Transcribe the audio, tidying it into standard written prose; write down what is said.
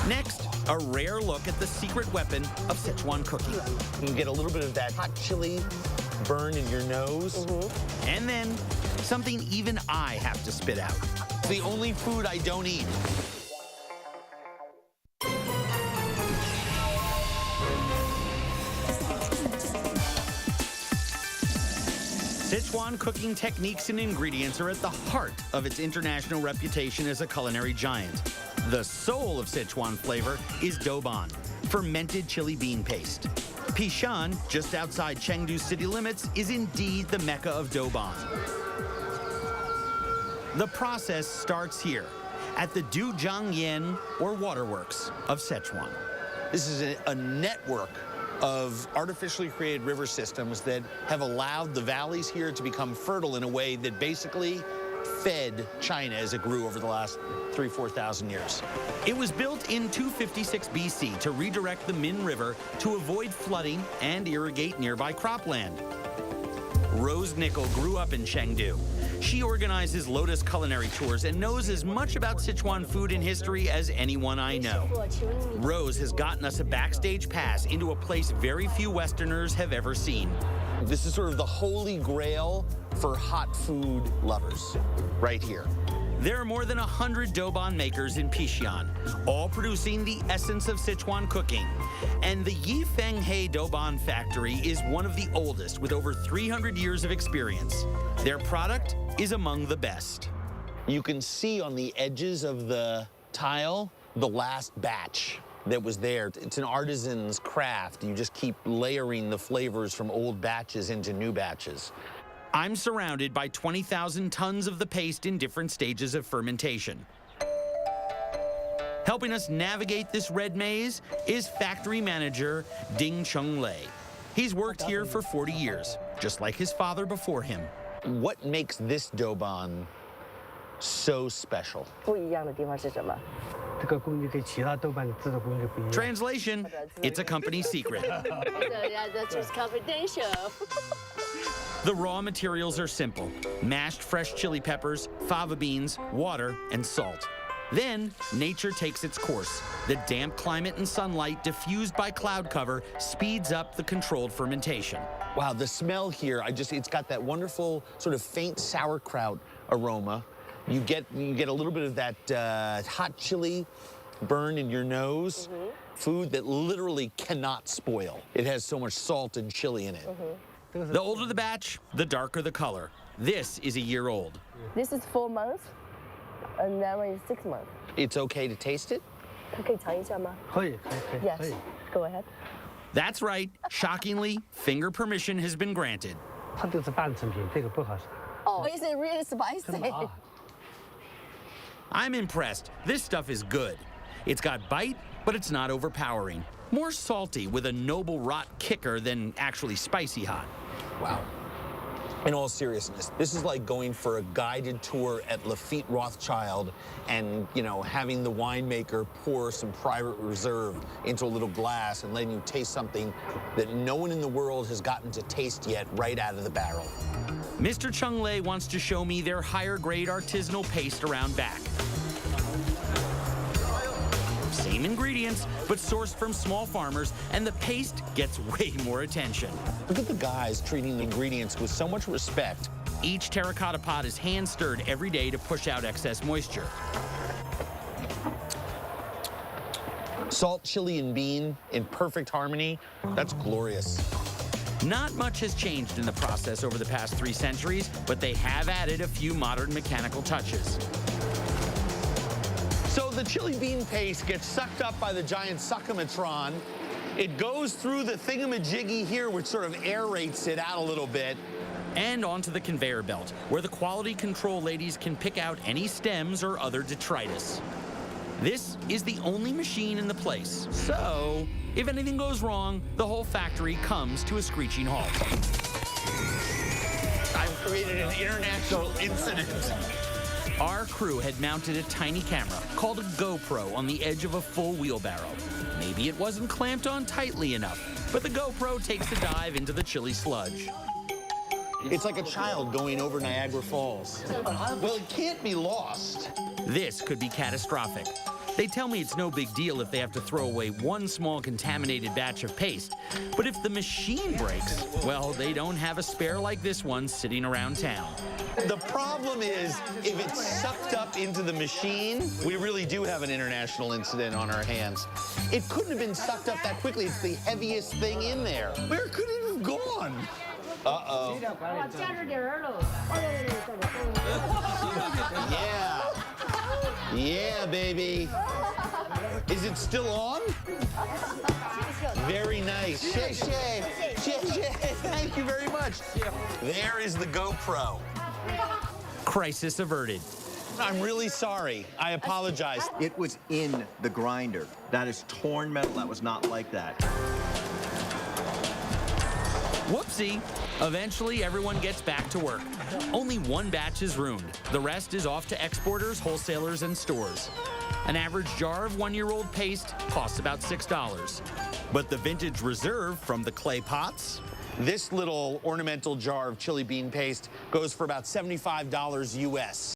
Next, a rare look at the secret weapon of Sichuan cooking. You get a little bit of that hot chili burn in your nose. And then, something even I have to spit out. It's the only food I don't eat. Sichuan cooking techniques and ingredients are at the heart of its international reputation as a culinary giant. The soul of Sichuan flavor is douban, fermented chili bean paste. Pixian, just outside Chengdu city limits, is indeed the mecca of douban. The process starts here, at the doubanjiang, or waterworks, of Sichuan. This is a network of artificially created river systems that have allowed the valleys here to become fertile in a way that basically fed China as it grew over the last 4,000 years. It was built in 256 BC to redirect the Min River to avoid flooding and irrigate nearby cropland. Rose Nickel grew up in Chengdu. She organizes Lotus culinary tours and knows as much about Sichuan food and history as anyone I know. Rose has gotten us a backstage pass into a place very few Westerners have ever seen. This is sort of the holy grail for hot food lovers, right here. There are more than 100 douban makers in Pixian, all producing the essence of Sichuan cooking. And the Yifenghe Douban factory is one of the oldest, with over 300 years of experience. Their product is among the best. You can see on the edges of the tile the last batch that was there. It's an artisan's craft. You just keep layering the flavors from old batches into new batches. I'm surrounded by 20,000 tons of the paste in different stages of fermentation. Helping us navigate this red maze is factory manager Ding Chonglei. He's worked here for 40 years, just like his father before him. What makes this douban so special? Translation, it's a company secret. That's confidential. The raw materials are simple: mashed fresh chili peppers, fava beans, water, and salt. Then, nature takes its course. The damp climate and sunlight diffused by cloud cover speeds up the controlled fermentation. Wow, the smell here, it's got that wonderful sort of faint sauerkraut aroma. You get a little bit of that hot chili burn in your nose. Food that literally cannot spoil. It has so much salt and chili in it. The older the batch, the darker the color. This is a year old. This is 4 months, and that one is 6 months. It's okay to taste it? 它可以尝一下吗？ Yes, go ahead. That's right. Shockingly, finger permission has been granted. Oh, is it really spicy? I'm impressed. This stuff is good. It's got bite, but it's not overpowering. More salty with a noble rot kicker than actually spicy hot. Wow. In all seriousness, this is like going for a guided tour at Lafitte Rothschild and, having the winemaker pour some private reserve into a little glass and letting you taste something that no one in the world has gotten to taste yet right out of the barrel. Mr. Chonglei wants to show me their higher grade artisanal paste around back. Same ingredients, but sourced from small farmers, and the paste gets way more attention. Look at the guys treating the ingredients with so much respect. Each terracotta pot is hand-stirred every day to push out excess moisture. Salt, chili, and bean in perfect harmony. That's glorious. Not much has changed in the process over the past 3 centuries, but they have added a few modern mechanical touches. So the chili bean paste gets sucked up by the giant succomatron. It goes through the thingamajiggy here, which sort of aerates it out a little bit. And onto the conveyor belt, where the quality control ladies can pick out any stems or other detritus. This is the only machine in the place, so if anything goes wrong, the whole factory comes to a screeching halt. I've created an international incident. Our crew had mounted a tiny camera called a GoPro on the edge of a full wheelbarrow. Maybe it wasn't clamped on tightly enough, but the GoPro takes a dive into the chili sludge. It's like a child going over Niagara Falls. Well, it can't be lost. This could be catastrophic. They tell me it's no big deal if they have to throw away one small contaminated batch of paste. But if the machine breaks, well, they don't have a spare like this one sitting around town. The problem is, if it's sucked up into the machine, we really do have an international incident on our hands. It couldn't have been sucked up that quickly. It's the heaviest thing in there. Where could it have gone? Uh-oh. Yeah. Yeah, baby. Is it still on? Very nice. Thank you very much. There is the GoPro. Crisis averted. I'm really sorry. I apologize. It was in the grinder. That is torn metal. That was not like that. Whoopsie. Eventually, everyone gets back to work. Only one batch is ruined. The rest is off to exporters, wholesalers, and stores. An average jar of one-year-old paste costs about $6. But the vintage reserve from the clay pots? This little ornamental jar of chili bean paste goes for about $75 US.